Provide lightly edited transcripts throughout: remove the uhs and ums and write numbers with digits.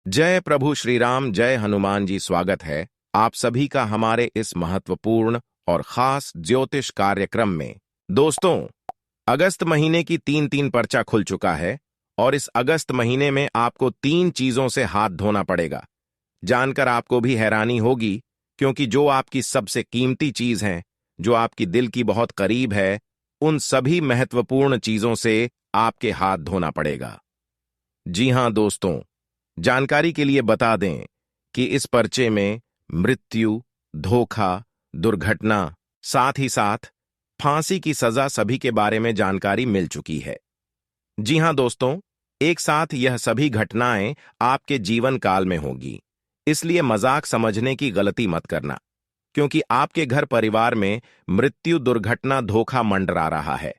जय प्रभु श्री राम, जय हनुमान जी। स्वागत है आप सभी का हमारे इस महत्वपूर्ण और खास ज्योतिष कार्यक्रम में। दोस्तों, अगस्त महीने की तीन तीन पर्चा खुल चुका है और इस अगस्त महीने में आपको तीन चीजों से हाथ धोना पड़ेगा। जानकर आपको भी हैरानी होगी, क्योंकि जो आपकी सबसे कीमती चीज है, जो आपकी दिल की बहुत करीब है, उन सभी महत्वपूर्ण चीजों से आपके हाथ धोना पड़ेगा। जी हां दोस्तों, जानकारी के लिए बता दें कि इस पर्चे में मृत्यु, धोखा, दुर्घटना, साथ ही साथ फांसी की सजा सभी के बारे में जानकारी मिल चुकी है। जी हां दोस्तों, एक साथ यह सभी घटनाएं आपके जीवन काल में होगी, इसलिए मजाक समझने की गलती मत करना, क्योंकि आपके घर परिवार में मृत्यु, दुर्घटना, धोखा मंडरा रहा है।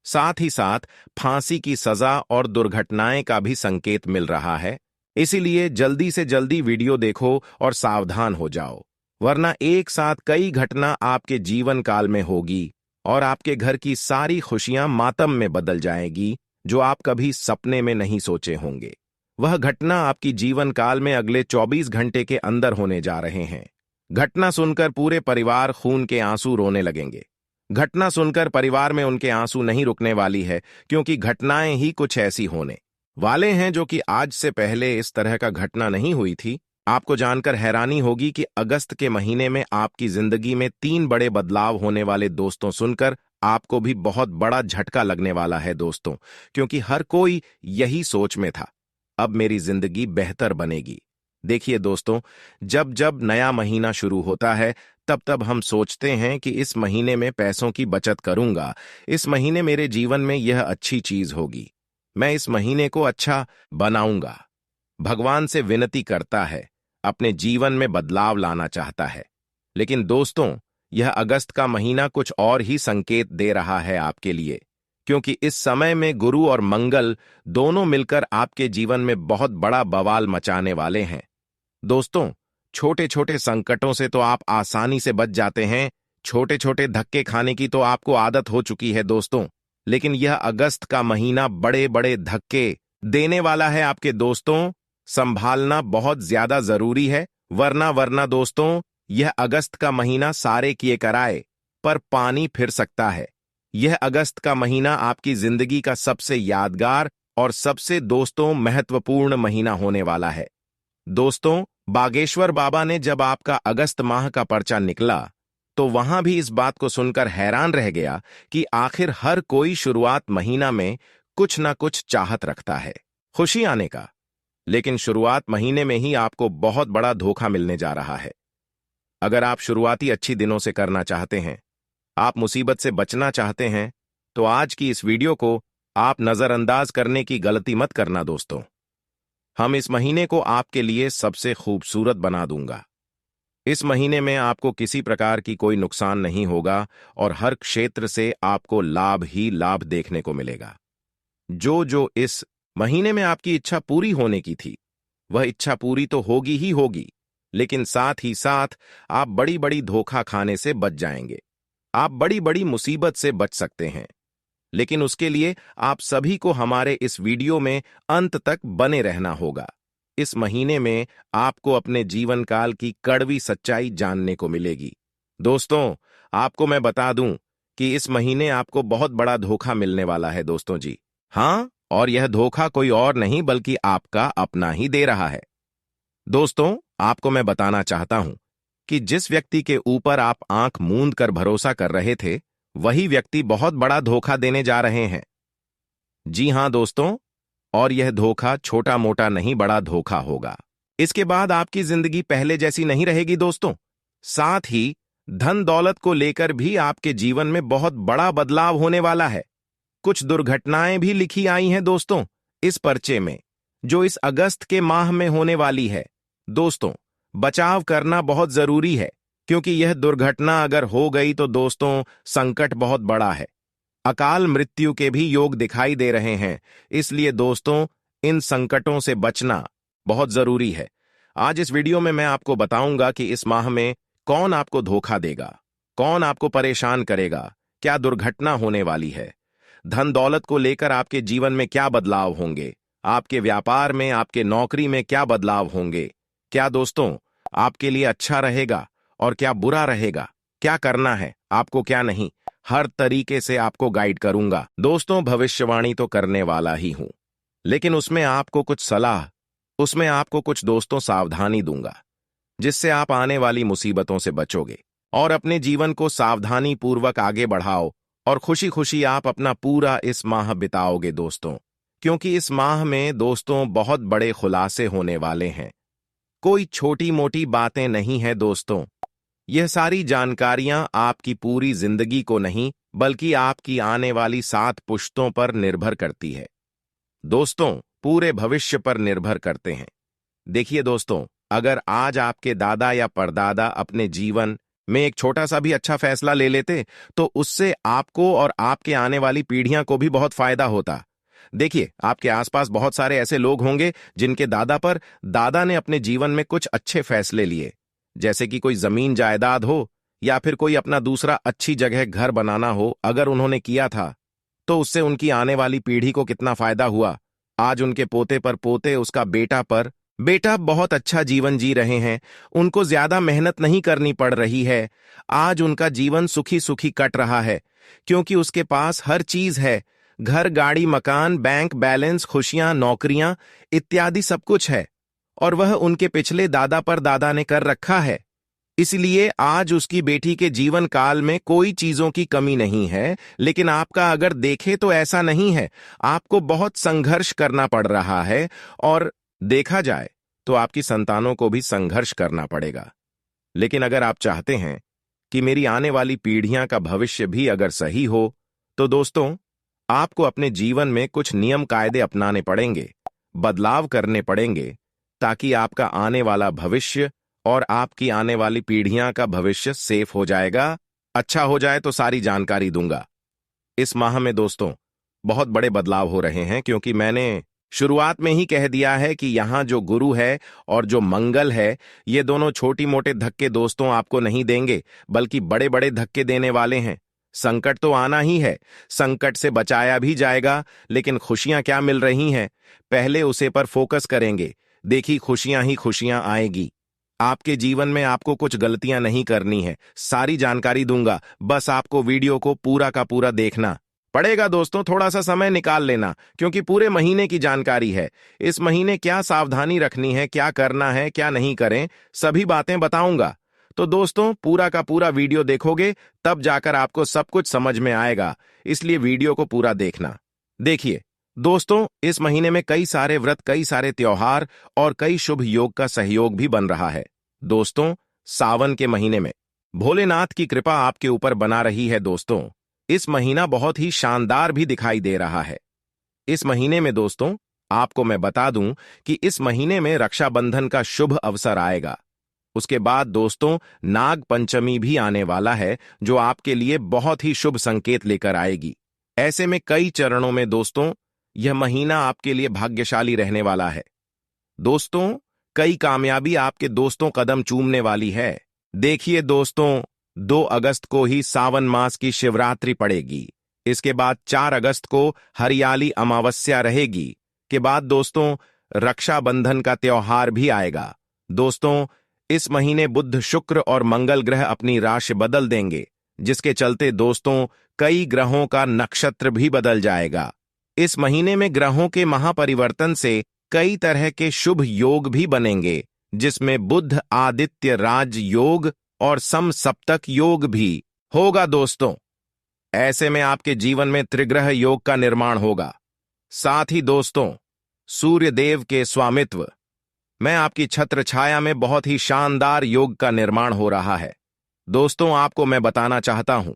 साथ ही साथ फांसी की सजा और दुर्घटनाएं का भी संकेत मिल रहा है। इसीलिए जल्दी से जल्दी वीडियो देखो और सावधान हो जाओ, वरना एक साथ कई घटना आपके जीवन काल में होगी और आपके घर की सारी खुशियां मातम में बदल जाएगी, जो आप कभी सपने में नहीं सोचे होंगे। वह घटना आपकी जीवन काल में अगले 24 घंटे के अंदर होने जा रहे हैं। घटना सुनकर पूरे परिवार खून के आंसू रोने लगेंगे। घटना सुनकर परिवार में उनके आंसू नहीं रुकने वाली है, क्योंकि घटनाएं ही कुछ ऐसी होने वाले हैं जो कि आज से पहले इस तरह का घटना नहीं हुई थी। आपको जानकर हैरानी होगी कि अगस्त के महीने में आपकी जिंदगी में तीन बड़े बदलाव होने वाले। दोस्तों, सुनकर आपको भी बहुत बड़ा झटका लगने वाला है दोस्तों, क्योंकि हर कोई यही सोच में था, अब मेरी जिंदगी बेहतर बनेगी। देखिए दोस्तों, जब जब नया महीना शुरू होता है, तब तब हम सोचते हैं कि इस महीने में पैसों की बचत करूंगा, इस महीने मेरे जीवन में यह अच्छी चीज होगी, मैं इस महीने को अच्छा बनाऊंगा। भगवान से विनती करता है, अपने जीवन में बदलाव लाना चाहता है। लेकिन दोस्तों, यह अगस्त का महीना कुछ और ही संकेत दे रहा है आपके लिए, क्योंकि इस समय में गुरु और मंगल दोनों मिलकर आपके जीवन में बहुत बड़ा बवाल मचाने वाले हैं। दोस्तों, छोटे छोटे संकटों से तो आप आसानी से बच जाते हैं, छोटे छोटे धक्के खाने की तो आपको आदत हो चुकी है दोस्तों, लेकिन यह अगस्त का महीना बड़े बड़े धक्के देने वाला है आपके दोस्तों। संभालना बहुत ज्यादा जरूरी है, वरना दोस्तों, यह अगस्त का महीना सारे किए कराए पर पानी फिर सकता है। यह अगस्त का महीना आपकी जिंदगी का सबसे यादगार और सबसे दोस्तों महत्वपूर्ण महीना होने वाला है। दोस्तों, बागेश्वर बाबा ने जब आपका अगस्त माह का पर्चा निकला, तो वहां भी इस बात को सुनकर हैरान रह गया कि आखिर हर कोई शुरुआत महीना में कुछ ना कुछ चाहत रखता है, खुशी आने का। लेकिन शुरुआत महीने में ही आपको बहुत बड़ा धोखा मिलने जा रहा है। अगर आप शुरुआती अच्छी दिनों से करना चाहते हैं, आप मुसीबत से बचना चाहते हैं, तो आज की इस वीडियो को आप नजरअंदाज करने की गलती मत करना दोस्तों। हम इस महीने को आपके लिए सबसे खूबसूरत बना दूंगा। इस महीने में आपको किसी प्रकार की कोई नुकसान नहीं होगा और हर क्षेत्र से आपको लाभ ही लाभ देखने को मिलेगा। जो इस महीने में आपकी इच्छा पूरी होने की थी, वह इच्छा पूरी तो होगी ही होगी, लेकिन साथ ही साथ आप बड़ी बड़ी धोखा खाने से बच जाएंगे। आप बड़ी बड़ी मुसीबत से बच सकते हैं, लेकिन उसके लिए आप सभी को हमारे इस वीडियो में अंत तक बने रहना होगा। इस महीने में आपको अपने जीवन काल की कड़वी सच्चाई जानने को मिलेगी। दोस्तों, आपको मैं बता दूं कि इस महीने आपको बहुत बड़ा धोखा मिलने वाला है दोस्तों जी। हाँ, और यह धोखा कोई और नहीं बल्कि आपका अपना ही दे रहा है। दोस्तों, आपको मैं बताना चाहता हूं कि जिस व्यक्ति के ऊपर आप आंख मूंद कर भरोसा कर रहे थे, वही व्यक्ति बहुत बड़ा धोखा देने जा रहे हैं। जी हां दोस्तों, और यह धोखा छोटा मोटा नहीं, बड़ा धोखा होगा। इसके बाद आपकी जिंदगी पहले जैसी नहीं रहेगी दोस्तों। साथ ही धन दौलत को लेकर भी आपके जीवन में बहुत बड़ा बदलाव होने वाला है। कुछ दुर्घटनाएं भी लिखी आई हैं दोस्तों इस पर्चे में, जो इस अगस्त के माह में होने वाली है। दोस्तों, बचाव करना बहुत जरूरी है, क्योंकि यह दुर्घटना अगर हो गई तो दोस्तों संकट बहुत बड़ा है। अकाल मृत्यु के भी योग दिखाई दे रहे हैं, इसलिए दोस्तों इन संकटों से बचना बहुत जरूरी है। आज इस वीडियो में मैं आपको बताऊंगा कि इस माह में कौन आपको धोखा देगा, कौन आपको परेशान करेगा, क्या दुर्घटना होने वाली है, धन दौलत को लेकर आपके जीवन में क्या बदलाव होंगे, आपके व्यापार में, आपके नौकरी में क्या बदलाव होंगे, क्या दोस्तों आपके लिए अच्छा रहेगा और क्या बुरा रहेगा, क्या करना है आपको क्या नहीं, हर तरीके से आपको गाइड करूंगा। दोस्तों, भविष्यवाणी तो करने वाला ही हूं, लेकिन उसमें आपको कुछ सलाह, उसमें आपको कुछ दोस्तों सावधानी दूंगा, जिससे आप आने वाली मुसीबतों से बचोगे और अपने जीवन को सावधानी पूर्वक आगे बढ़ाओ और खुशी खुशी आप अपना पूरा इस माह बिताओगे दोस्तों। क्योंकि इस माह में दोस्तों बहुत बड़े खुलासे होने वाले हैं। कोई छोटी मोटी बातें नहीं है दोस्तों। यह सारी जानकारियां आपकी पूरी जिंदगी को नहीं, बल्कि आपकी आने वाली 7 पुश्तों पर निर्भर करती है दोस्तों, पूरे भविष्य पर निर्भर करते हैं। देखिए दोस्तों, अगर आज आपके दादा या परदादा अपने जीवन में एक छोटा सा भी अच्छा फैसला ले लेते, तो उससे आपको और आपके आने वाली पीढ़ियां को भी बहुत फायदा होता। देखिए, आपके आसपास बहुत सारे ऐसे लोग होंगे जिनके दादा ने अपने जीवन में कुछ अच्छे फैसले लिए, जैसे कि कोई जमीन जायदाद हो या फिर कोई अपना दूसरा अच्छी जगह घर बनाना हो। अगर उन्होंने किया था, तो उससे उनकी आने वाली पीढ़ी को कितना फायदा हुआ। आज उनके पोते पर पोते, उसका बेटा बहुत अच्छा जीवन जी रहे हैं। उनको ज्यादा मेहनत नहीं करनी पड़ रही है। आज उनका जीवन सुखी सुखी कट रहा है, क्योंकि उसके पास हर चीज है। घर, गाड़ी, मकान, बैंक बैलेंस, खुशियां, नौकरियां इत्यादि सब कुछ है, और वह उनके पिछले दादा पर दादा ने कर रखा है। इसलिए आज उसकी बेटी के जीवन काल में कोई चीजों की कमी नहीं है। लेकिन आपका अगर देखे तो ऐसा नहीं है। आपको बहुत संघर्ष करना पड़ रहा है, और देखा जाए तो आपकी संतानों को भी संघर्ष करना पड़ेगा। लेकिन अगर आप चाहते हैं कि मेरी आने वाली पीढ़ियां का भविष्य भी अगर सही हो, तो दोस्तों आपको अपने जीवन में कुछ नियम कायदे अपनाने पड़ेंगे, बदलाव करने पड़ेंगे, ताकि आपका आने वाला भविष्य और आपकी आने वाली पीढ़ियां का भविष्य सेफ हो जाएगा, अच्छा हो जाए। तो सारी जानकारी दूंगा। इस माह में दोस्तों बहुत बड़े बदलाव हो रहे हैं, क्योंकि मैंने शुरुआत में ही कह दिया है कि यहां जो गुरु है और जो मंगल है, ये दोनों छोटी मोटे धक्के दोस्तों आपको नहीं देंगे, बल्कि बड़े बड़े धक्के देने वाले हैं। संकट तो आना ही है, संकट से बचाया भी जाएगा, लेकिन खुशियां क्या मिल रही हैं, पहले उसे पर फोकस करेंगे। देखिए, खुशियां ही खुशियां आएगी। आपके जीवन में आपको कुछ गलतियां नहीं करनी है, सारी जानकारी दूंगा। बस आपको वीडियो को पूरा का पूरा देखना पड़ेगा दोस्तों, थोड़ा सा समय निकाल लेना, क्योंकि पूरे महीने की जानकारी है। इस महीने क्या सावधानी रखनी है, क्या करना है, क्या नहीं करें, सभी बातें बताऊंगा। तो दोस्तों पूरा का पूरा वीडियो देखोगे, तब जाकर आपको सब कुछ समझ में आएगा। इसलिए वीडियो को पूरा देखना। देखिए दोस्तों, इस महीने में कई सारे व्रत, कई सारे त्योहार और कई शुभ योग का सहयोग भी बन रहा है। दोस्तों, सावन के महीने में भोलेनाथ की कृपा आपके ऊपर बना रही है। दोस्तों, इस महीना बहुत ही शानदार भी दिखाई दे रहा है। इस महीने में दोस्तों आपको मैं बता दूं कि इस महीने में रक्षाबंधन का शुभ अवसर आएगा। उसके बाद दोस्तों नाग पंचमी भी आने वाला है, जो आपके लिए बहुत ही शुभ संकेत लेकर आएगी। ऐसे में कई चरणों में दोस्तों यह महीना आपके लिए भाग्यशाली रहने वाला है। दोस्तों, कई कामयाबी आपके दोस्तों कदम चूमने वाली है। देखिए दोस्तों, 2 अगस्त को ही सावन मास की शिवरात्रि पड़ेगी। इसके बाद 4 अगस्त को हरियाली अमावस्या रहेगी। के बाद दोस्तों रक्षाबंधन का त्योहार भी आएगा। दोस्तों, इस महीने बुध, शुक्र और मंगल ग्रह अपनी राशि बदल देंगे, जिसके चलते दोस्तों कई ग्रहों का नक्षत्र भी बदल जाएगा। इस महीने में ग्रहों के महापरिवर्तन से कई तरह के शुभ योग भी बनेंगे, जिसमें बुध आदित्य राज योग और समसप्तक योग भी होगा। दोस्तों, ऐसे में आपके जीवन में त्रिग्रह योग का निर्माण होगा। साथ ही दोस्तों सूर्य देव के स्वामित्व में आपकी छत्र छाया में बहुत ही शानदार योग का निर्माण हो रहा है। दोस्तों, आपको मैं बताना चाहता हूं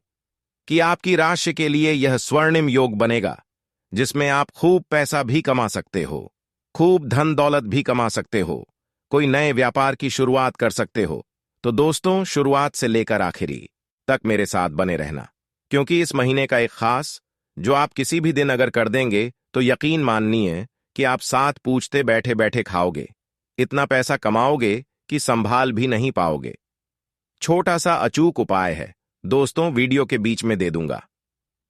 कि आपकी राशि के लिए यह स्वर्णिम योग बनेगा, जिसमें आप खूब पैसा भी कमा सकते हो, खूब धन दौलत भी कमा सकते हो, कोई नए व्यापार की शुरुआत कर सकते हो। तो दोस्तों, शुरुआत से लेकर आखिरी तक मेरे साथ बने रहना, क्योंकि इस महीने का एक खास जो आप किसी भी दिन अगर कर देंगे, तो यकीन मानिए कि आप 7 पूछते बैठे बैठे खाओगे। इतना पैसा कमाओगे कि संभाल भी नहीं पाओगे। छोटा सा अचूक उपाय है दोस्तों, वीडियो के बीच में दे दूंगा।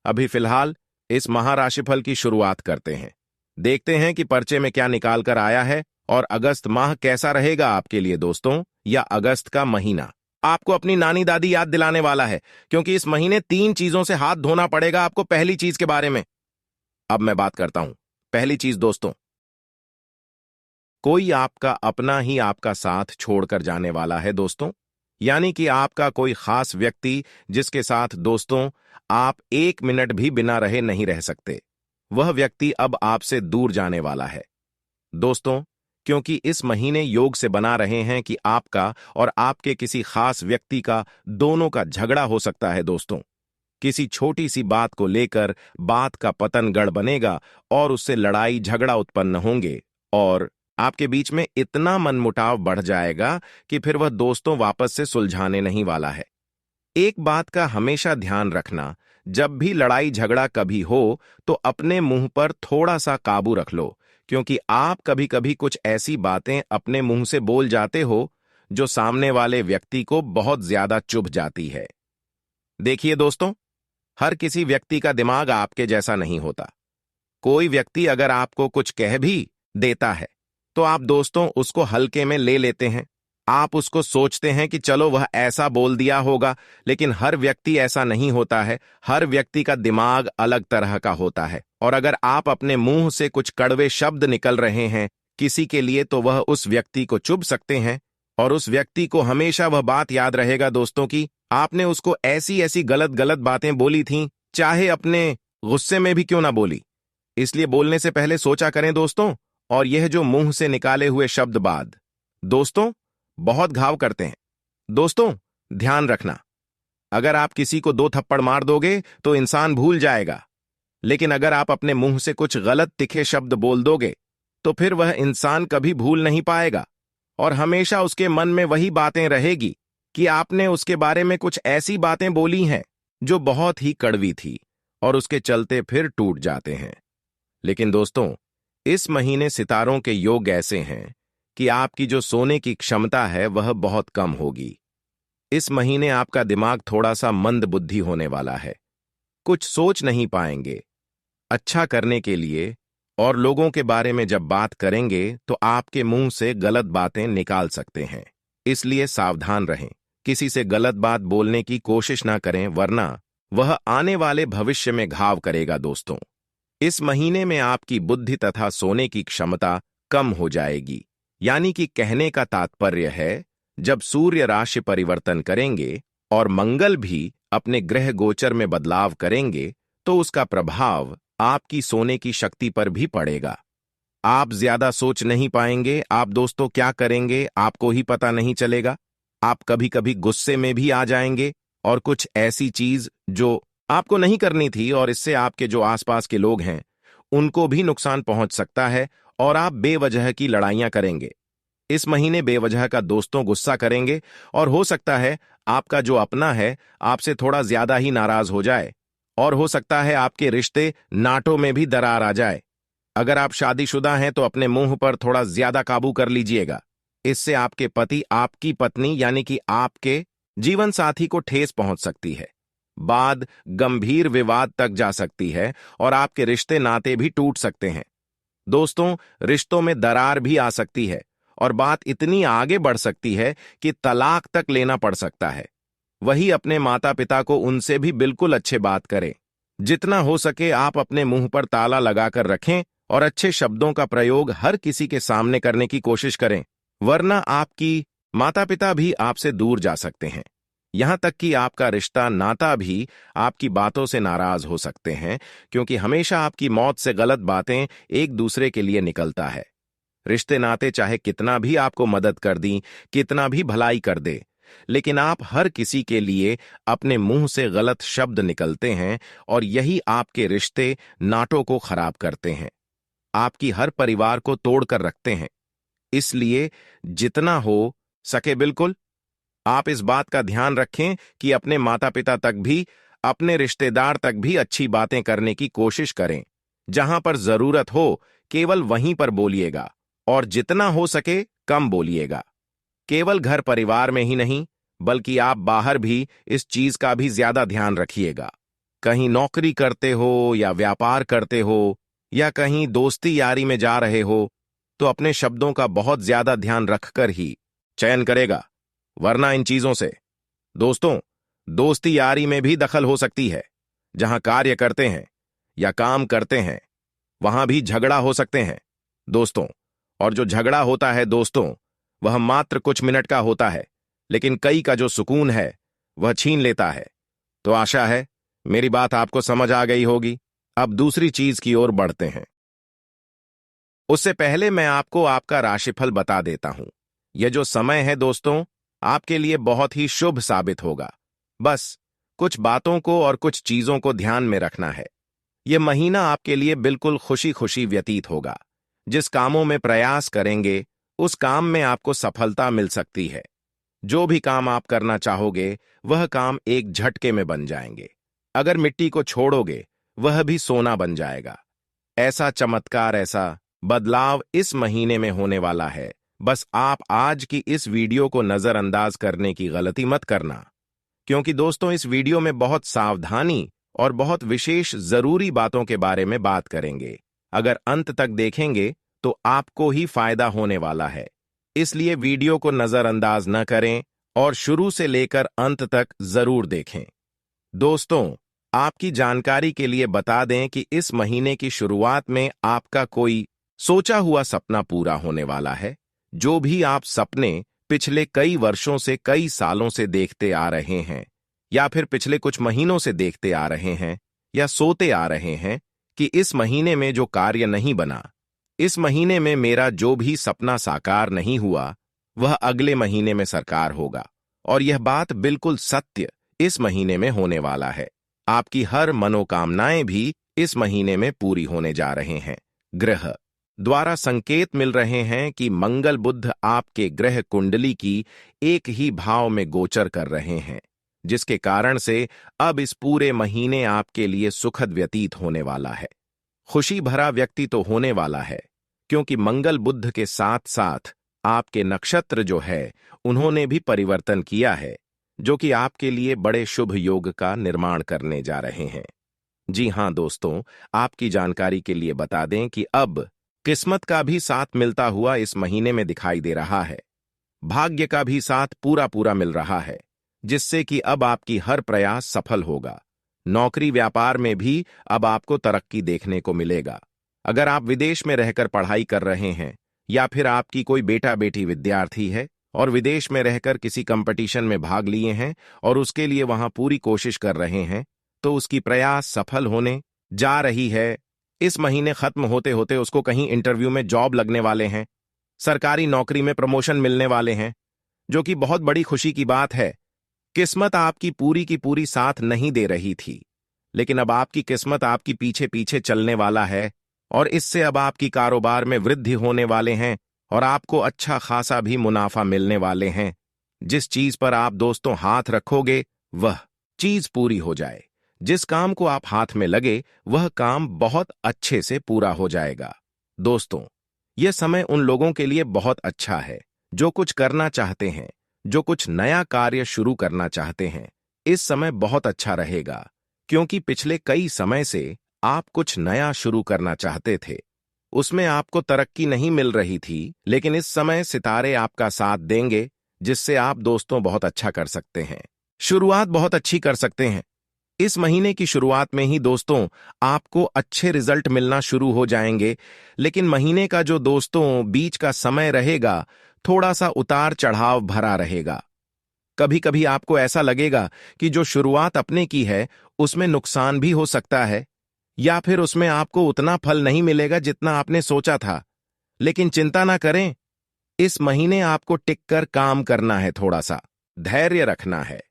अभी फिलहाल इस महाराशिफल की शुरुआत करते हैं। देखते हैं कि पर्चे में क्या निकाल कर आया है और अगस्त माह कैसा रहेगा आपके लिए दोस्तों, या अगस्त का महीना आपको अपनी नानी दादी याद दिलाने वाला है, क्योंकि इस महीने 3 चीजों से हाथ धोना पड़ेगा आपको। पहली चीज के बारे में अब मैं बात करता हूं। पहली चीज दोस्तों, कोई आपका अपना ही आपका साथ छोड़कर जाने वाला है दोस्तों। यानी कि आपका कोई खास व्यक्ति जिसके साथ दोस्तों आप 1 मिनट भी बिना रहे नहीं रह सकते, वह व्यक्ति अब आपसे दूर जाने वाला है दोस्तों। क्योंकि इस महीने योग से बना रहे हैं कि आपका और आपके किसी खास व्यक्ति का दोनों का झगड़ा हो सकता है दोस्तों। किसी छोटी सी बात को लेकर बात का पतनगढ़ बनेगा और उससे लड़ाई झगड़ा उत्पन्न होंगे और आपके बीच में इतना मनमुटाव बढ़ जाएगा कि फिर वह दोस्तों वापस से सुलझाने नहीं वाला है। एक बात का हमेशा ध्यान रखना, जब भी लड़ाई झगड़ा कभी हो तो अपने मुंह पर थोड़ा सा काबू रख लो, क्योंकि आप कभी कभी कुछ ऐसी बातें अपने मुंह से बोल जाते हो जो सामने वाले व्यक्ति को बहुत ज्यादा चुभ जाती है। देखिए दोस्तों, हर किसी व्यक्ति का दिमाग आपके जैसा नहीं होता। कोई व्यक्ति अगर आपको कुछ कह भी देता है तो आप दोस्तों उसको हल्के में ले लेते हैं। आप उसको सोचते हैं कि चलो वह ऐसा बोल दिया होगा, लेकिन हर व्यक्ति ऐसा नहीं होता है। हर व्यक्ति का दिमाग अलग तरह का होता है, और अगर आप अपने मुंह से कुछ कड़वे शब्द निकल रहे हैं किसी के लिए तो वह उस व्यक्ति को चुभ सकते हैं, और उस व्यक्ति को हमेशा वह बात याद रहेगा दोस्तों कि आपने उसको ऐसी ऐसी गलत गलत बातें बोली थीं, चाहे अपने गुस्से में भी क्यों ना बोली। इसलिए बोलने से पहले सोचा करें दोस्तों। और यह जो मुंह से निकाले हुए शब्द बाद दोस्तों बहुत घाव करते हैं। दोस्तों ध्यान रखना, अगर आप किसी को 2 थप्पड़ मार दोगे तो इंसान भूल जाएगा, लेकिन अगर आप अपने मुंह से कुछ गलत तिखे शब्द बोल दोगे तो फिर वह इंसान कभी भूल नहीं पाएगा और हमेशा उसके मन में वही बातें रहेगी कि आपने उसके बारे में कुछ ऐसी बातें बोली हैं जो बहुत ही कड़वी थी, और उसके चलते फिर टूट जाते हैं। लेकिन दोस्तों इस महीने सितारों के योग ऐसे हैं कि आपकी जो सोने की क्षमता है वह बहुत कम होगी। इस महीने आपका दिमाग थोड़ा सा मंद बुद्धि होने वाला है, कुछ सोच नहीं पाएंगे अच्छा करने के लिए, और लोगों के बारे में जब बात करेंगे तो आपके मुंह से गलत बातें निकाल सकते हैं। इसलिए सावधान रहें, किसी से गलत बात बोलने की कोशिश ना करें, वरना वह आने वाले भविष्य में घाव करेगा दोस्तों। इस महीने में आपकी बुद्धि तथा सोने की क्षमता कम हो जाएगी। यानी कि कहने का तात्पर्य है, जब सूर्य राशि परिवर्तन करेंगे और मंगल भी अपने ग्रह गोचर में बदलाव करेंगे तो उसका प्रभाव आपकी सोने की शक्ति पर भी पड़ेगा। आप ज्यादा सोच नहीं पाएंगे, आप दोस्तों क्या करेंगे आपको ही पता नहीं चलेगा। आप कभी कभी गुस्से में भी आ जाएंगे और कुछ ऐसी चीज जो आपको नहीं करनी थी, और इससे आपके जो आसपास के लोग हैं उनको भी नुकसान पहुंच सकता है, और आप बेवजह की लड़ाइयां करेंगे। इस महीने बेवजह का दोस्तों गुस्सा करेंगे, और हो सकता है आपका जो अपना है आपसे थोड़ा ज्यादा ही नाराज हो जाए, और हो सकता है आपके रिश्ते नाटों में भी दरार आ जाए। अगर आप शादीशुदा हैं तो अपने मुंह पर थोड़ा ज्यादा काबू कर लीजिएगा। इससे आपके पति आपकी पत्नी यानी कि आपके जीवन साथी को ठेस पहुंच सकती है, बाद गंभीर विवाद तक जा सकती है, और आपके रिश्ते नाते भी टूट सकते हैं। दोस्तों रिश्तों में दरार भी आ सकती है, और बात इतनी आगे बढ़ सकती है कि तलाक तक लेना पड़ सकता है। वही अपने माता पिता को उनसे भी बिल्कुल अच्छे बात करें। जितना हो सके आप अपने मुंह पर ताला लगाकर रखें और अच्छे शब्दों का प्रयोग हर किसी के सामने करने की कोशिश करें, वरना आपकी माता पिता भी आपसे दूर जा सकते हैं। यहां तक कि आपका रिश्ता नाता भी आपकी बातों से नाराज हो सकते हैं, क्योंकि हमेशा आपकी मौत से गलत बातें एक दूसरे के लिए निकलता है। रिश्ते नाते चाहे कितना भी आपको मदद कर दी, कितना भी भलाई कर दे, लेकिन आप हर किसी के लिए अपने मुंह से गलत शब्द निकलते हैं, और यही आपके रिश्ते नाटों को खराब करते हैं, आपकी हर परिवार को तोड़कर रखते हैं। इसलिए जितना हो सके बिल्कुल आप इस बात का ध्यान रखें कि अपने माता पिता तक भी, अपने रिश्तेदार तक भी अच्छी बातें करने की कोशिश करें। जहां पर जरूरत हो केवल वहीं पर बोलिएगा, और जितना हो सके कम बोलिएगा। केवल घर परिवार में ही नहीं बल्कि आप बाहर भी इस चीज का भी ज्यादा ध्यान रखिएगा। कहीं नौकरी करते हो या व्यापार करते हो या कहीं दोस्ती यारी में जा रहे हो तो अपने शब्दों का बहुत ज्यादा ध्यान रखकर ही चयन करेगा, वरना इन चीजों से दोस्तों दोस्ती यारी में भी दखल हो सकती है। जहां कार्य करते हैं या काम करते हैं वहां भी झगड़ा हो सकते हैं दोस्तों। और जो झगड़ा होता है दोस्तों वह मात्र कुछ मिनट का होता है, लेकिन कई का जो सुकून है वह छीन लेता है। तो आशा है मेरी बात आपको समझ आ गई होगी। अब दूसरी चीज की ओर बढ़ते हैं। उससे पहले मैं आपको आपका राशिफल बता देता हूं। यह जो समय है दोस्तों आपके लिए बहुत ही शुभ साबित होगा। बस कुछ बातों को और कुछ चीजों को ध्यान में रखना है। यह महीना आपके लिए बिल्कुल खुशी खुशी व्यतीत होगा। जिस कामों में प्रयास करेंगे उस काम में आपको सफलता मिल सकती है। जो भी काम आप करना चाहोगे वह काम एक झटके में बन जाएंगे। अगर मिट्टी को छोड़ोगे वह भी सोना बन जाएगा। ऐसा चमत्कार, ऐसा बदलाव इस महीने में होने वाला है। बस आप आज की इस वीडियो को नजरअंदाज करने की गलती मत करना, क्योंकि दोस्तों इस वीडियो में बहुत सावधानी और बहुत विशेष जरूरी बातों के बारे में बात करेंगे। अगर अंत तक देखेंगे तो आपको ही फायदा होने वाला है। इसलिए वीडियो को नजरअंदाज न करें और शुरू से लेकर अंत तक जरूर देखें। दोस्तों आपकी जानकारी के लिए बता दें कि इस महीने की शुरुआत में आपका कोई सोचा हुआ सपना पूरा होने वाला है। जो भी आप सपने पिछले कई वर्षों से, कई सालों से देखते आ रहे हैं, या फिर पिछले कुछ महीनों से देखते आ रहे हैं या सोते आ रहे हैं कि इस महीने में जो कार्य नहीं बना, इस महीने में मेरा जो भी सपना साकार नहीं हुआ, वह अगले महीने में साकार होगा। और यह बात बिल्कुल सत्य इस महीने में होने वाला है। आपकी हर मनोकामनाएं भी इस महीने में पूरी होने जा रहे हैं। ग्रह द्वारा संकेत मिल रहे हैं कि मंगल बुध आपके ग्रह कुंडली की एक ही भाव में गोचर कर रहे हैं, जिसके कारण से अब इस पूरे महीने आपके लिए सुखद व्यतीत होने वाला है। खुशी भरा व्यक्ति तो होने वाला है, क्योंकि मंगल बुध के साथ साथ आपके नक्षत्र जो है उन्होंने भी परिवर्तन किया है, जो कि आपके लिए बड़े शुभ योग का निर्माण करने जा रहे हैं। जी हां दोस्तों, आपकी जानकारी के लिए बता दें कि अब किस्मत का भी साथ मिलता हुआ इस महीने में दिखाई दे रहा है। भाग्य का भी साथ पूरा पूरा मिल रहा है, जिससे कि अब आपकी हर प्रयास सफल होगा। नौकरी व्यापार में भी अब आपको तरक्की देखने को मिलेगा। अगर आप विदेश में रहकर पढ़ाई कर रहे हैं या फिर आपकी कोई बेटा बेटी विद्यार्थी है और विदेश में रहकर किसी कंपटीशन में भाग लिए हैं और उसके लिए वहां पूरी कोशिश कर रहे हैं, तो उसकी प्रयास सफल होने जा रही है। इस महीने खत्म होते होते उसको कहीं इंटरव्यू में जॉब लगने वाले हैं, सरकारी नौकरी में प्रमोशन मिलने वाले हैं, जो कि बहुत बड़ी खुशी की बात है। किस्मत आपकी पूरी की पूरी साथ नहीं दे रही थी, लेकिन अब आपकी किस्मत आपकी पीछे पीछे चलने वाला है और इससे अब आपकी कारोबार में वृद्धि होने वाले हैं और आपको अच्छा खासा भी मुनाफा मिलने वाले हैं। जिस चीज पर आप दोस्तों हाथ रखोगे वह चीज पूरी हो जाए। जिस काम को आप हाथ में लगे वह काम बहुत अच्छे से पूरा हो जाएगा। दोस्तों यह समय उन लोगों के लिए बहुत अच्छा है जो कुछ करना चाहते हैं, जो कुछ नया कार्य शुरू करना चाहते हैं। इस समय बहुत अच्छा रहेगा, क्योंकि पिछले कई समय से आप कुछ नया शुरू करना चाहते थे, उसमें आपको तरक्की नहीं मिल रही थी, लेकिन इस समय सितारे आपका साथ देंगे, जिससे आप दोस्तों बहुत अच्छा कर सकते हैं, शुरुआत बहुत अच्छी कर सकते हैं। इस महीने की शुरुआत में ही दोस्तों आपको अच्छे रिजल्ट मिलना शुरू हो जाएंगे, लेकिन महीने का जो दोस्तों बीच का समय रहेगा थोड़ा सा उतार चढ़ाव भरा रहेगा। कभी कभी आपको ऐसा लगेगा कि जो शुरुआत अपने की है उसमें नुकसान भी हो सकता है, या फिर उसमें आपको उतना फल नहीं मिलेगा जितना आपने सोचा था। लेकिन चिंता ना करें, इस महीने आपको टिककर काम करना है, थोड़ा सा धैर्य रखना है,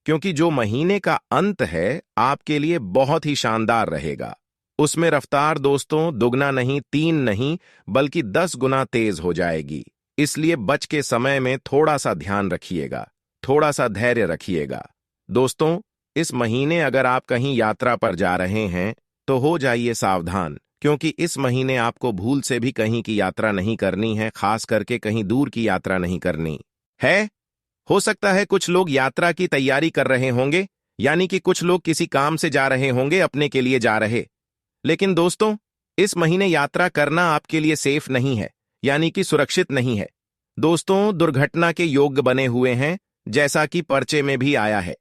क्योंकि जो महीने का अंत है आपके लिए बहुत ही शानदार रहेगा। उसमें रफ्तार दोस्तों दुगना नहीं, 3 नहीं, बल्कि 10 गुना तेज हो जाएगी। इसलिए बच के समय में थोड़ा सा ध्यान रखिएगा, थोड़ा सा धैर्य रखिएगा। दोस्तों इस महीने अगर आप कहीं यात्रा पर जा रहे हैं तो हो जाइए सावधान, क्योंकि इस महीने आपको भूल से भी कहीं की यात्रा नहीं करनी है, खास करके कहीं दूर की यात्रा नहीं करनी है। हो सकता है कुछ लोग यात्रा की तैयारी कर रहे होंगे, यानी कि कुछ लोग किसी काम से जा रहे होंगे, अपने के लिए जा रहे। लेकिन दोस्तों इस महीने यात्रा करना आपके लिए सेफ नहीं है, यानी कि सुरक्षित नहीं है। दोस्तों, दुर्घटना के योग बने हुए हैं, जैसा कि पर्चे में भी आया है।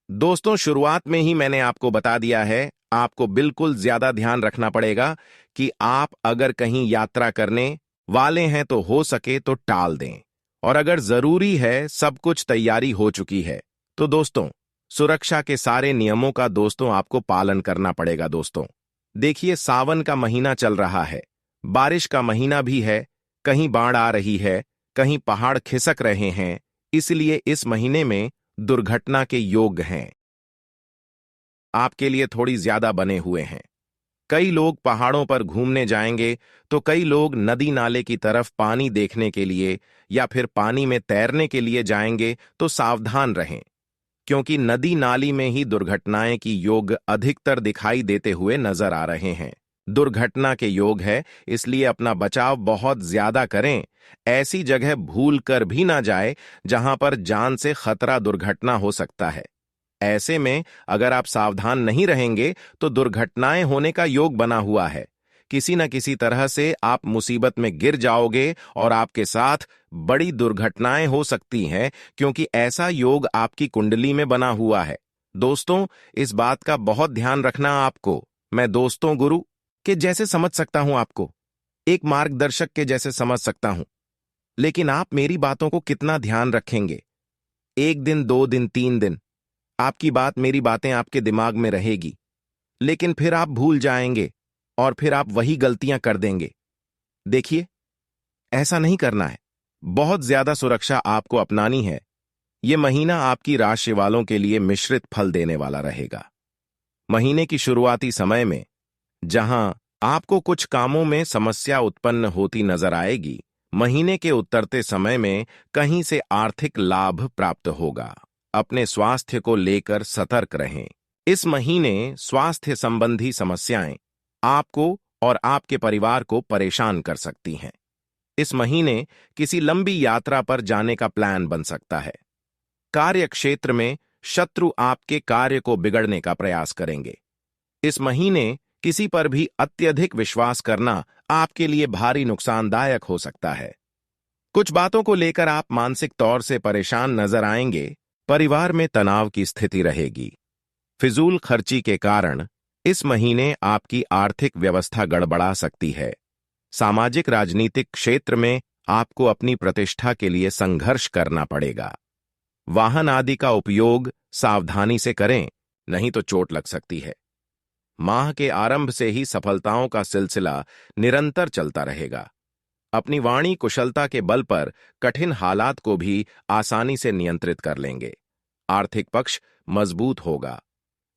दोस्तों, शुरुआत में ही मैंने आपको बता दिया है, आपको बिल्कुल ज्यादा ध्यान रखना पड़ेगा कि आप अगर कहीं यात्रा करने वाले हैं तो हो सके तो टाल दें। और अगर जरूरी है, सब कुछ तैयारी हो चुकी है, तो दोस्तों सुरक्षा के सारे नियमों का दोस्तों आपको पालन करना पड़ेगा। दोस्तों देखिए, सावन का महीना चल रहा है, बारिश का महीना भी है, कहीं बाढ़ आ रही है, कहीं पहाड़ खिसक रहे हैं, इसलिए इस महीने में दुर्घटना के योग हैं आपके लिए थोड़ी ज्यादा बने हुए हैं। कई लोग पहाड़ों पर घूमने जाएंगे, तो कई लोग नदी नाले की तरफ पानी देखने के लिए या फिर पानी में तैरने के लिए जाएंगे, तो सावधान रहें, क्योंकि नदी नाली में ही दुर्घटनाएं की योग अधिकतर दिखाई देते हुए नजर आ रहे हैं। दुर्घटना के योग है, इसलिए अपना बचाव बहुत ज्यादा करें। ऐसी जगह भूल कर भी ना जाए जहां पर जान से खतरा दुर्घटना हो सकता है। ऐसे में अगर आप सावधान नहीं रहेंगे तो दुर्घटनाएं होने का योग बना हुआ है। किसी न किसी तरह से आप मुसीबत में गिर जाओगे और आपके साथ बड़ी दुर्घटनाएं हो सकती हैं, क्योंकि ऐसा योग आपकी कुंडली में बना हुआ है। दोस्तों, इस बात का बहुत ध्यान रखना आपको। मैं दोस्तों गुरु के जैसे समझ सकता हूं, आपको एक मार्गदर्शक के जैसे समझ सकता हूं, लेकिन आप मेरी बातों को कितना ध्यान रखेंगे? 1 दिन, 2 दिन, 3 दिन आपकी बात, मेरी बातें आपके दिमाग में रहेगी, लेकिन फिर आप भूल जाएंगे और फिर आप वही गलतियां कर देंगे। देखिए, ऐसा नहीं करना है। बहुत ज्यादा सुरक्षा आपको अपनानी है। यह महीना आपकी राशि वालों के लिए मिश्रित फल देने वाला रहेगा। महीने की शुरुआती समय में जहां आपको कुछ कामों में समस्या उत्पन्न होती नजर आएगी, महीने के उतरते समय में कहीं से आर्थिक लाभ प्राप्त होगा। अपने स्वास्थ्य को लेकर सतर्क रहें। इस महीने स्वास्थ्य संबंधी समस्याएं आपको और आपके परिवार को परेशान कर सकती हैं। इस महीने किसी लंबी यात्रा पर जाने का प्लान बन सकता है। कार्य क्षेत्र में शत्रु आपके कार्य को बिगड़ने का प्रयास करेंगे। इस महीने किसी पर भी अत्यधिक विश्वास करना आपके लिए भारी नुकसानदायक हो सकता है। कुछ बातों को लेकर आप मानसिक तौर से परेशान नजर आएंगे। परिवार में तनाव की स्थिति रहेगी। फिजूल खर्ची के कारण इस महीने आपकी आर्थिक व्यवस्था गड़बड़ा सकती है। सामाजिक राजनीतिक क्षेत्र में आपको अपनी प्रतिष्ठा के लिए संघर्ष करना पड़ेगा। वाहन आदि का उपयोग सावधानी से करें, नहीं तो चोट लग सकती है। माह के आरंभ से ही सफलताओं का सिलसिला निरंतर चलता रहेगा। अपनी वाणी कुशलता के बल पर कठिन हालात को भी आसानी से नियंत्रित कर लेंगे। आर्थिक पक्ष मजबूत होगा।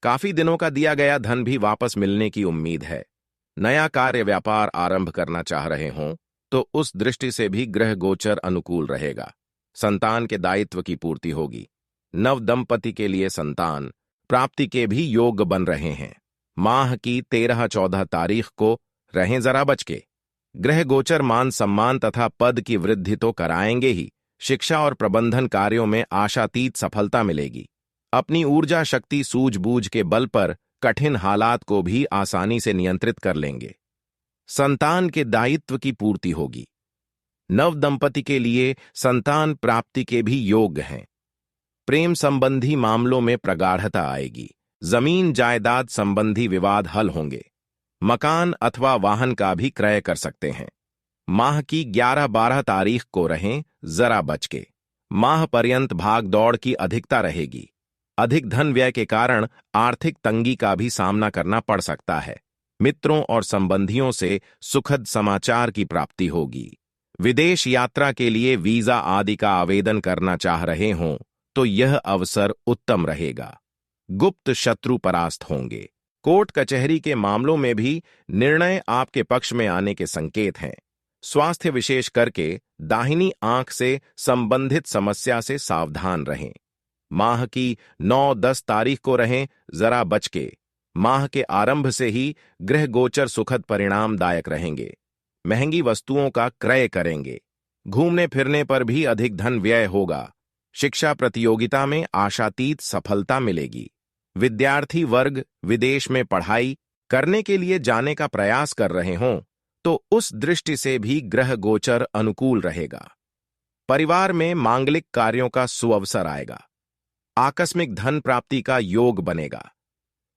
काफी दिनों का दिया गया धन भी वापस मिलने की उम्मीद है। नया कार्य व्यापार आरंभ करना चाह रहे हों तो उस दृष्टि से भी ग्रह गोचर अनुकूल रहेगा। संतान के दायित्व की पूर्ति होगी। नव दंपति के लिए संतान प्राप्ति के भी योग बन रहे हैं। माह की 13-14 तारीख को रहें जरा बच के। ग्रह गोचर मान सम्मान तथा पद की वृद्धि तो कराएंगे ही, शिक्षा और प्रबंधन कार्यों में आशातीत सफलता मिलेगी। अपनी ऊर्जा शक्ति सूझबूझ के बल पर कठिन हालात को भी आसानी से नियंत्रित कर लेंगे। संतान के दायित्व की पूर्ति होगी। नव दंपति के लिए संतान प्राप्ति के भी योग हैं। प्रेम संबंधी मामलों में प्रगाढ़ता आएगी। जमीन जायदाद संबंधी विवाद हल होंगे। मकान अथवा वाहन का भी क्रय कर सकते हैं। माह की 11-12 तारीख को रहें जरा बच के। माह पर्यंत भाग दौड़ की अधिकता रहेगी। अधिक धन व्यय के कारण आर्थिक तंगी का भी सामना करना पड़ सकता है। मित्रों और संबंधियों से सुखद समाचार की प्राप्ति होगी। विदेश यात्रा के लिए वीजा आदि का आवेदन करना चाह रहे हों तो यह अवसर उत्तम रहेगा। गुप्त शत्रु परास्त होंगे। कोर्ट कचहरी के मामलों में भी निर्णय आपके पक्ष में आने के संकेत हैं। स्वास्थ्य विशेष करके दाहिनी आंख से संबंधित समस्या से सावधान रहें। माह की 9-10 तारीख को रहें जरा बच के। माह के आरंभ से ही ग्रह गोचर सुखद परिणामदायक रहेंगे। महंगी वस्तुओं का क्रय करेंगे। घूमने फिरने पर भी अधिक धन व्यय होगा। शिक्षा प्रतियोगिता में आशातीत सफलता मिलेगी। विद्यार्थी वर्ग विदेश में पढ़ाई करने के लिए जाने का प्रयास कर रहे हों तो उस दृष्टि से भी ग्रह गोचर अनुकूल रहेगा। परिवार में मांगलिक कार्यों का सुअवसर आएगा। आकस्मिक धन प्राप्ति का योग बनेगा।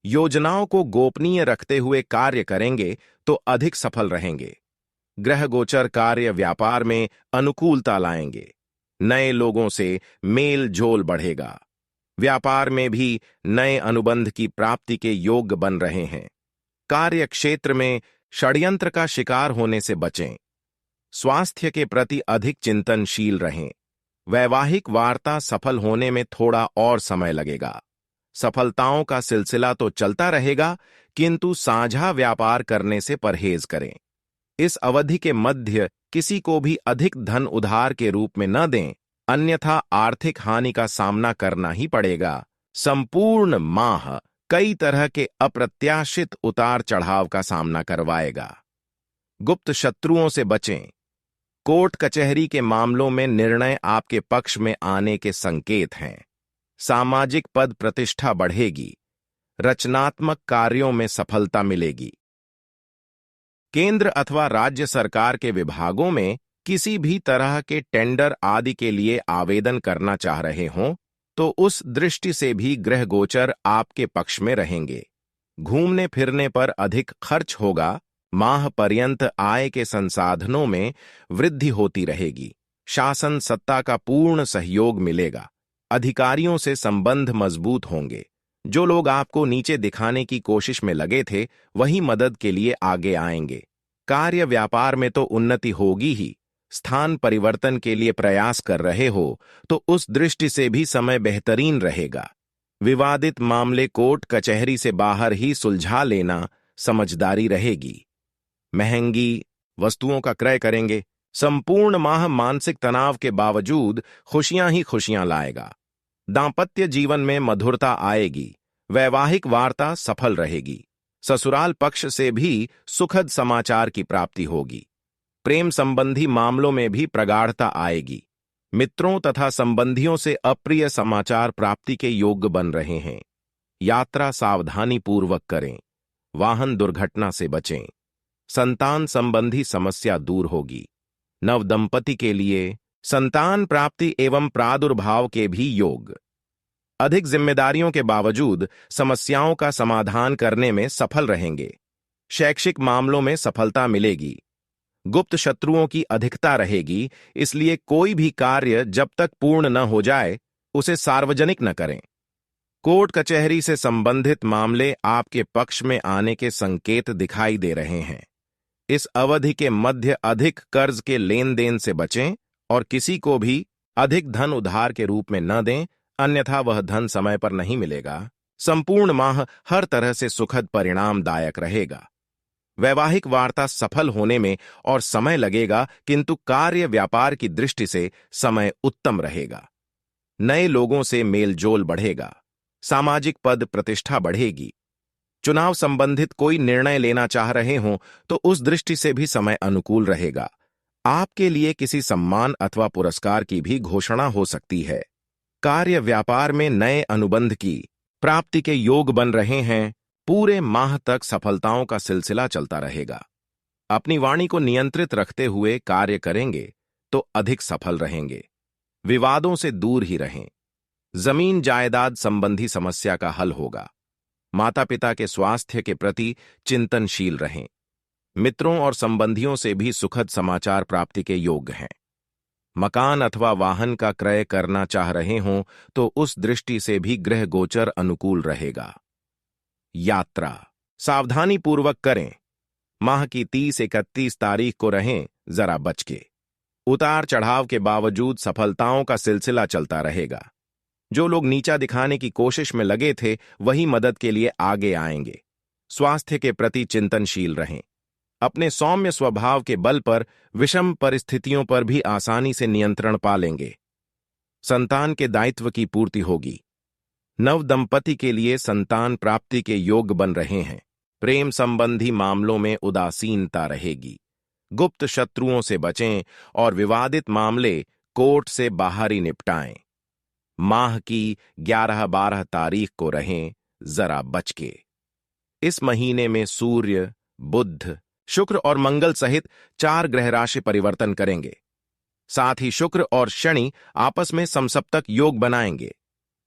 योजनाओं को गोपनीय रखते हुए कार्य करेंगे तो अधिक सफल रहेंगे। ग्रह गोचर कार्य व्यापार में अनुकूलता लाएंगे। नए लोगों से मेल जोल बढ़ेगा। व्यापार में भी नए अनुबंध की प्राप्ति के योग बन रहे हैं। कार्य क्षेत्र में षड्यंत्र का शिकार होने से बचें। स्वास्थ्य के प्रति अधिक चिंतनशील रहें। वैवाहिक वार्ता सफल होने में थोड़ा और समय लगेगा। सफलताओं का सिलसिला तो चलता रहेगा, किंतु साझा व्यापार करने से परहेज करें। इस अवधि के मध्य किसी को भी अधिक धन उधार के रूप में न दें, अन्यथा आर्थिक हानि का सामना करना ही पड़ेगा। संपूर्ण माह कई तरह के अप्रत्याशित उतार चढ़ाव का सामना करवाएगा। गुप्त शत्रुओं से बचें। कोर्ट कचहरी के मामलों में निर्णय आपके पक्ष में आने के संकेत हैं। सामाजिक पद प्रतिष्ठा बढ़ेगी। रचनात्मक कार्यों में सफलता मिलेगी। केंद्र अथवा राज्य सरकार के विभागों में किसी भी तरह के टेंडर आदि के लिए आवेदन करना चाह रहे हों तो उस दृष्टि से भी ग्रह गोचर आपके पक्ष में रहेंगे। घूमने फिरने पर अधिक खर्च होगा। माह पर्यंत आय के संसाधनों में वृद्धि होती रहेगी। शासन सत्ता का पूर्ण सहयोग मिलेगा। अधिकारियों से संबंध मजबूत होंगे। जो लोग आपको नीचे दिखाने की कोशिश में लगे थे वही मदद के लिए आगे आएंगे। कार्य व्यापार में तो उन्नति होगी ही। स्थान परिवर्तन के लिए प्रयास कर रहे हो तो उस दृष्टि से भी समय बेहतरीन रहेगा। विवादित मामले कोर्ट कचहरी से बाहर ही सुलझा लेना समझदारी रहेगी। महंगी वस्तुओं का क्रय करेंगे। संपूर्ण माह मानसिक तनाव के बावजूद खुशियां ही खुशियां लाएगा। दांपत्य जीवन में मधुरता आएगी। वैवाहिक वार्ता सफल रहेगी। ससुराल पक्ष से भी सुखद समाचार की प्राप्ति होगी। प्रेम संबंधी मामलों में भी प्रगाढ़ता आएगी। मित्रों तथा संबंधियों से अप्रिय समाचार प्राप्ति के योग्य बन रहे हैं। यात्रा सावधानी पूर्वक करें। वाहन दुर्घटना से बचें। संतान संबंधी समस्या दूर होगी। नवदंपति के लिए संतान प्राप्ति एवं प्रादुर्भाव के भी योग। अधिक जिम्मेदारियों के बावजूद समस्याओं का समाधान करने में सफल रहेंगे। शैक्षिक मामलों में सफलता मिलेगी। गुप्त शत्रुओं की अधिकता रहेगी, इसलिए कोई भी कार्य जब तक पूर्ण न हो जाए उसे सार्वजनिक न करें। कोर्ट कचहरी से संबंधित मामले आपके पक्ष में आने के संकेत दिखाई दे रहे हैं। इस अवधि के मध्य अधिक कर्ज के लेन देन से बचें और किसी को भी अधिक धन उधार के रूप में न दें, अन्यथा वह धन समय पर नहीं मिलेगा। संपूर्ण माह हर तरह से सुखद परिणामदायक रहेगा। वैवाहिक वार्ता सफल होने में और समय लगेगा, किंतु कार्य व्यापार की दृष्टि से समय उत्तम रहेगा। नए लोगों से मेलजोल बढ़ेगा। सामाजिक पद प्रतिष्ठा बढ़ेगी। चुनाव संबंधित कोई निर्णय लेना चाह रहे हों तो उस दृष्टि से भी समय अनुकूल रहेगा। आपके लिए किसी सम्मान अथवा पुरस्कार की भी घोषणा हो सकती है। कार्य व्यापार में नए अनुबंध की प्राप्ति के योग बन रहे हैं। पूरे माह तक सफलताओं का सिलसिला चलता रहेगा। अपनी वाणी को नियंत्रित रखते हुए कार्य करेंगे तो अधिक सफल रहेंगे। विवादों से दूर ही रहें। जमीन जायदाद संबंधी समस्या का हल होगा। माता पिता के स्वास्थ्य के प्रति चिंतनशील रहें। मित्रों और संबंधियों से भी सुखद समाचार प्राप्ति के योग्य हैं। मकान अथवा वाहन का क्रय करना चाह रहे हों तो उस दृष्टि से भी ग्रह गोचर अनुकूल रहेगा। यात्रा सावधानी पूर्वक करें। माह की 30-31 तारीख को रहें जरा बच के। उतार चढ़ाव के बावजूद सफलताओं का सिलसिला चलता रहेगा। जो लोग नीचा दिखाने की कोशिश में लगे थे वही मदद के लिए आगे आएंगे। स्वास्थ्य के प्रति चिंतनशील रहें। अपने सौम्य स्वभाव के बल पर विषम परिस्थितियों पर भी आसानी से नियंत्रण पा लेंगे। संतान के दायित्व की पूर्ति होगी। नव दंपति के लिए संतान प्राप्ति के योग बन रहे हैं। प्रेम संबंधी मामलों में उदासीनता रहेगी। गुप्त शत्रुओं से बचें और विवादित मामले कोर्ट से बाहर ही निपटाएं। माह की 11-12 तारीख को रहें जरा बच के। इस महीने में सूर्य, बुध, शुक्र और मंगल सहित 4 ग्रह राशि परिवर्तन करेंगे। साथ ही शुक्र और शनि आपस में समसप्तक योग बनाएंगे।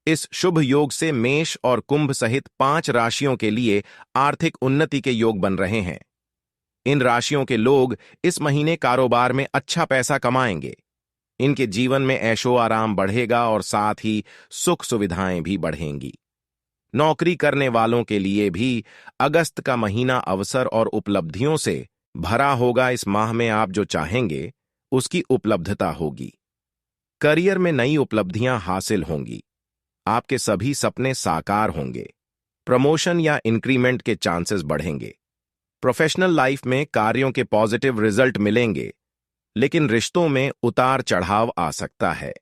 इस शुभ योग से मेष और कुंभ सहित 5 राशियों के लिए आर्थिक उन्नति के योग बन रहे हैं। इन राशियों के लोग इस महीने कारोबार में अच्छा पैसा कमाएंगे। इनके जीवन में ऐशो आराम बढ़ेगा और साथ ही सुख सुविधाएं भी बढ़ेंगी। नौकरी करने वालों के लिए भी अगस्त का महीना अवसर और उपलब्धियों से भरा होगा। इस माह में आप जो चाहेंगे उसकी उपलब्धता होगी। करियर में नई उपलब्धियां हासिल होंगी। आपके सभी सपने साकार होंगे। प्रमोशन या इंक्रीमेंट के चांसेस बढ़ेंगे। प्रोफेशनल लाइफ में कार्यों के पॉजिटिव रिजल्ट मिलेंगे, लेकिन रिश्तों में उतार चढ़ाव आ सकता है।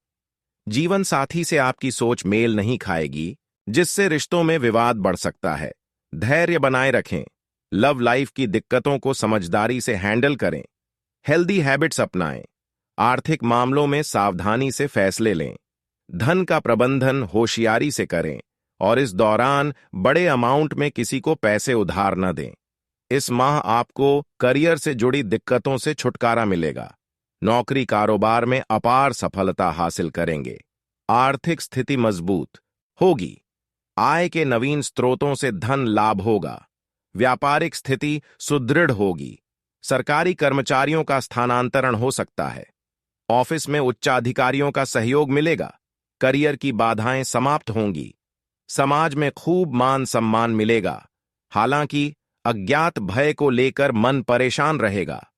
जीवन साथी से आपकी सोच मेल नहीं खाएगी, जिससे रिश्तों में विवाद बढ़ सकता है। धैर्य बनाए रखें। लव लाइफ की दिक्कतों को समझदारी से हैंडल करें। हेल्दी हैबिट्स अपनाएं। आर्थिक मामलों में सावधानी से फैसले लें। धन का प्रबंधन होशियारी से करें और इस दौरान बड़े अमाउंट में किसी को पैसे उधार न दें। इस माह आपको करियर से जुड़ी दिक्कतों से छुटकारा मिलेगा। नौकरी कारोबार में अपार सफलता हासिल करेंगे। आर्थिक स्थिति मजबूत होगी। आय के नवीन स्रोतों से धन लाभ होगा। व्यापारिक स्थिति सुदृढ़ होगी। सरकारी कर्मचारियों का स्थानांतरण हो सकता है। ऑफिस में उच्चाधिकारियों का सहयोग मिलेगा। करियर की बाधाएं समाप्त होंगी। समाज में खूब मान सम्मान मिलेगा। हालांकि अज्ञात भय को लेकर मन परेशान रहेगा।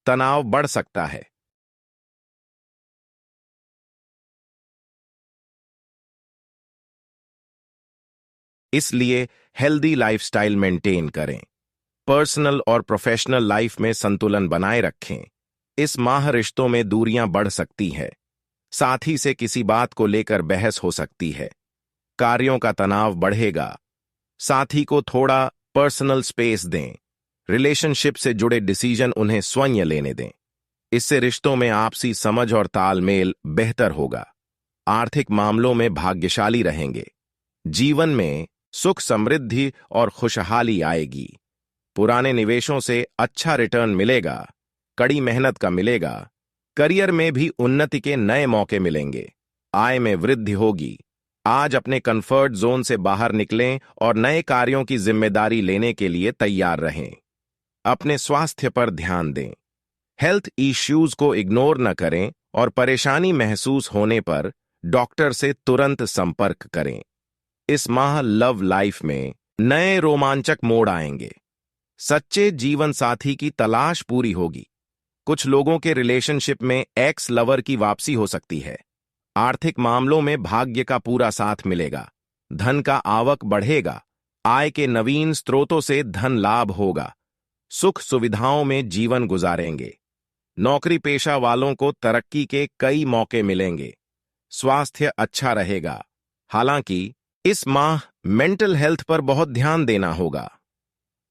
तनाव बढ़ सकता है। इसलिए हेल्दी लाइफस्टाइल मेंटेन करें। पर्सनल और प्रोफेशनल लाइफ में संतुलन बनाए रखें। इस माह रिश्तों में दूरियां बढ़ सकती है। साथी से किसी बात को लेकर बहस हो सकती है। कार्यों का तनाव बढ़ेगा। साथी को थोड़ा पर्सनल स्पेस दें। रिलेशनशिप से जुड़े डिसीजन उन्हें स्वयं लेने दें। इससे रिश्तों में आपसी समझ और तालमेल बेहतर होगा। आर्थिक मामलों में भाग्यशाली रहेंगे। जीवन में सुख समृद्धि और खुशहाली आएगी। पुराने निवेशों से अच्छा रिटर्न मिलेगा। कड़ी मेहनत का मिलेगा। करियर में भी उन्नति के नए मौके मिलेंगे। आय में वृद्धि होगी। आज अपने कंफर्ट जोन से बाहर निकलें और नए कार्यों की जिम्मेदारी लेने के लिए तैयार रहें। अपने स्वास्थ्य पर ध्यान दें। हेल्थ इश्यूज को इग्नोर न करें और परेशानी महसूस होने पर डॉक्टर से तुरंत संपर्क करें। इस माह लव लाइफ में नए रोमांचक मोड़ आएंगे। सच्चे जीवन साथी की तलाश पूरी होगी। कुछ लोगों के रिलेशनशिप में एक्स लवर की वापसी हो सकती है। आर्थिक मामलों में भाग्य का पूरा साथ मिलेगा। धन का आवक बढ़ेगा। आय के नवीन स्रोतों से धन लाभ होगा। सुख सुविधाओं में जीवन गुजारेंगे। नौकरी पेशा वालों को तरक्की के कई मौके मिलेंगे। स्वास्थ्य अच्छा रहेगा। हालांकि इस माह मेंटल हेल्थ पर बहुत ध्यान देना होगा।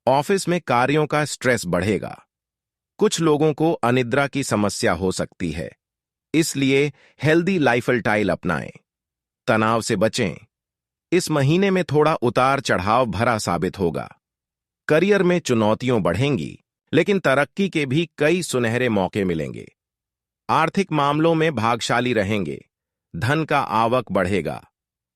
ऑफिस में कार्यों का स्ट्रेस बढ़ेगा। कुछ लोगों को अनिद्रा की समस्या हो सकती है। इसलिए हेल्दी लाइफस्टाइल अपनाएं। तनाव से बचें। इस महीने में थोड़ा उतार चढ़ाव भरा साबित होगा। करियर में चुनौतियां बढ़ेंगी, लेकिन तरक्की के भी कई सुनहरे मौके मिलेंगे। आर्थिक मामलों में भाग्यशाली रहेंगे। धन का आवक बढ़ेगा।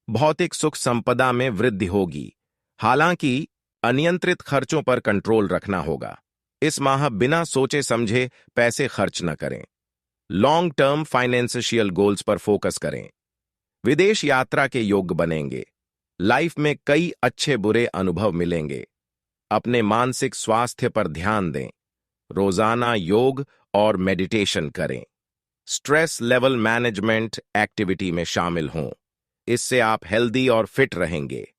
भौतिक सुख संपदा में वृद्धि होगी। हालांकि अनियंत्रित खर्चों पर कंट्रोल रखना होगा। इस माह बिना सोचे समझे पैसे खर्च न करें। लॉन्ग टर्म फाइनेंशियल गोल्स पर फोकस करें। विदेश यात्रा के योग बनेंगे। लाइफ में कई अच्छे बुरे अनुभव मिलेंगे। अपने मानसिक स्वास्थ्य पर ध्यान दें। रोजाना योग और मेडिटेशन करें। स्ट्रेस लेवल मैनेजमेंट एक्टिविटी में शामिल हों। इससे आप हेल्दी और फिट रहेंगे।